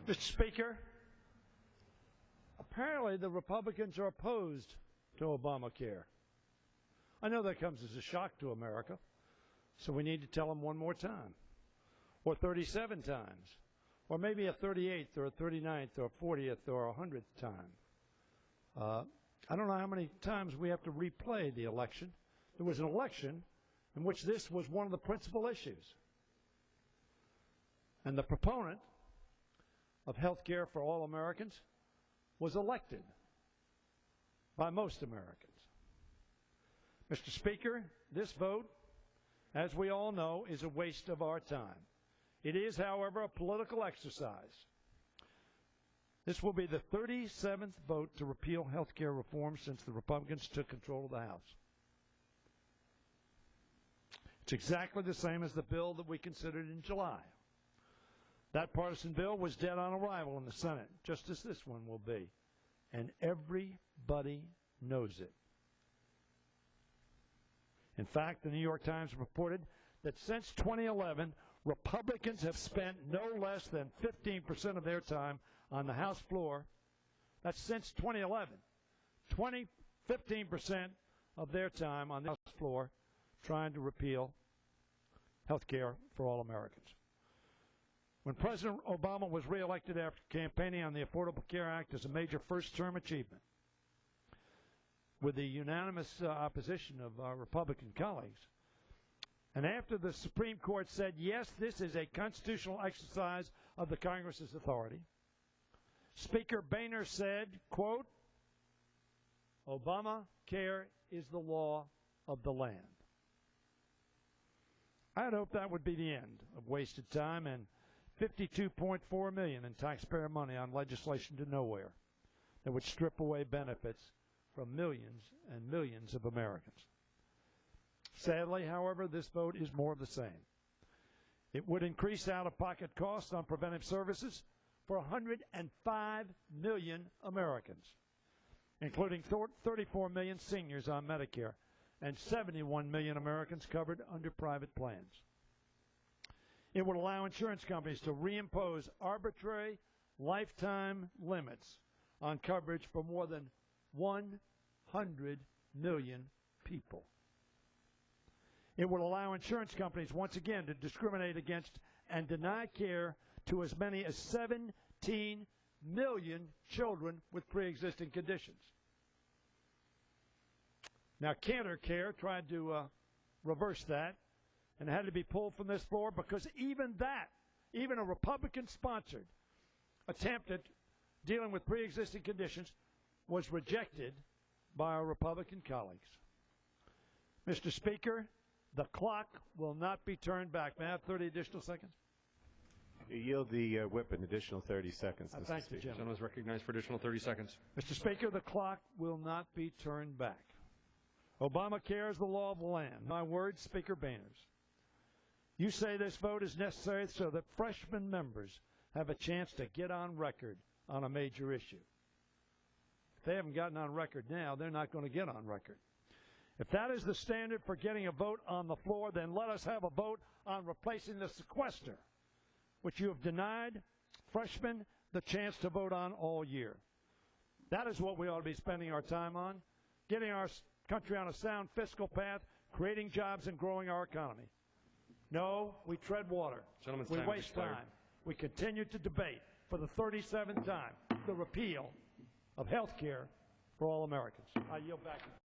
Mr. Speaker, apparently the Republicans are opposed to Obamacare. I know that comes as a shock to America, so we need to tell them one more time, or 37 times, or maybe a 38th or a 39th or a 40th or a 100th time. I don't know how many times we have to replay the election. There was an election in which this was one of the principal issues. And the proponent of health care for all Americans was elected by most Americans. Mr. Speaker, this vote, as we all know, is a waste of our time. It is, however, a political exercise. This will be the 37th vote to repeal health care reform since the Republicans took control of the House. It's exactly the same as the bill that we considered in July. That partisan bill was dead on arrival in the Senate, just as this one will be. And everybody knows it. In fact, the New York Times reported that since 2011, Republicans have spent no less than 15% of their time on the House floor. That's since 2011. 15% of their time on the House floor trying to repeal health care for all Americans. When President Obama was reelected after campaigning on the Affordable Care Act as a major first-term achievement, with the unanimous opposition of our Republican colleagues, and after the Supreme Court said, yes, this is a constitutional exercise of the Congress's authority, Speaker Boehner said, quote, Obamacare is the law of the land. I'd hoped that would be the end of wasted time and $52.4 million in taxpayer money on legislation to nowhere that would strip away benefits from millions and millions of Americans. Sadly, however, this vote is more of the same. It would increase out-of-pocket costs on preventive services for 105 million Americans, including 34 million seniors on Medicare and 71 million Americans covered under private plans. It would allow insurance companies to reimpose arbitrary lifetime limits on coverage for more than 100 million people. It would allow insurance companies once again to discriminate against and deny care to as many as 17 million children with pre-existing conditions. Now, Cantor Care tried to reverse that and had to be pulled from this floor because even a Republican-sponsored attempt at dealing with pre-existing conditions was rejected by our Republican colleagues. Mr. Speaker, the clock will not be turned back. May I have 30 additional seconds? You yield the whip an additional 30 seconds. Thank you, The gentlemen. gentleman is recognized for additional 30 seconds. Mr. Speaker, the clock will not be turned back. Obamacare is the law of the land. My words, Speaker Boehner's. You say this vote is necessary so that freshman members have a chance to get on record on a major issue. If they haven't gotten on record now, they're not going to get on record. If that is the standard for getting a vote on the floor, then let us have a vote on replacing the sequester, which you have denied freshmen the chance to vote on all year. That is what we ought to be spending our time on, getting our country on a sound fiscal path, creating jobs and growing our economy. No, we tread water. We waste time. We continue to debate for the 37th time the repeal of health care for all Americans. I yield back.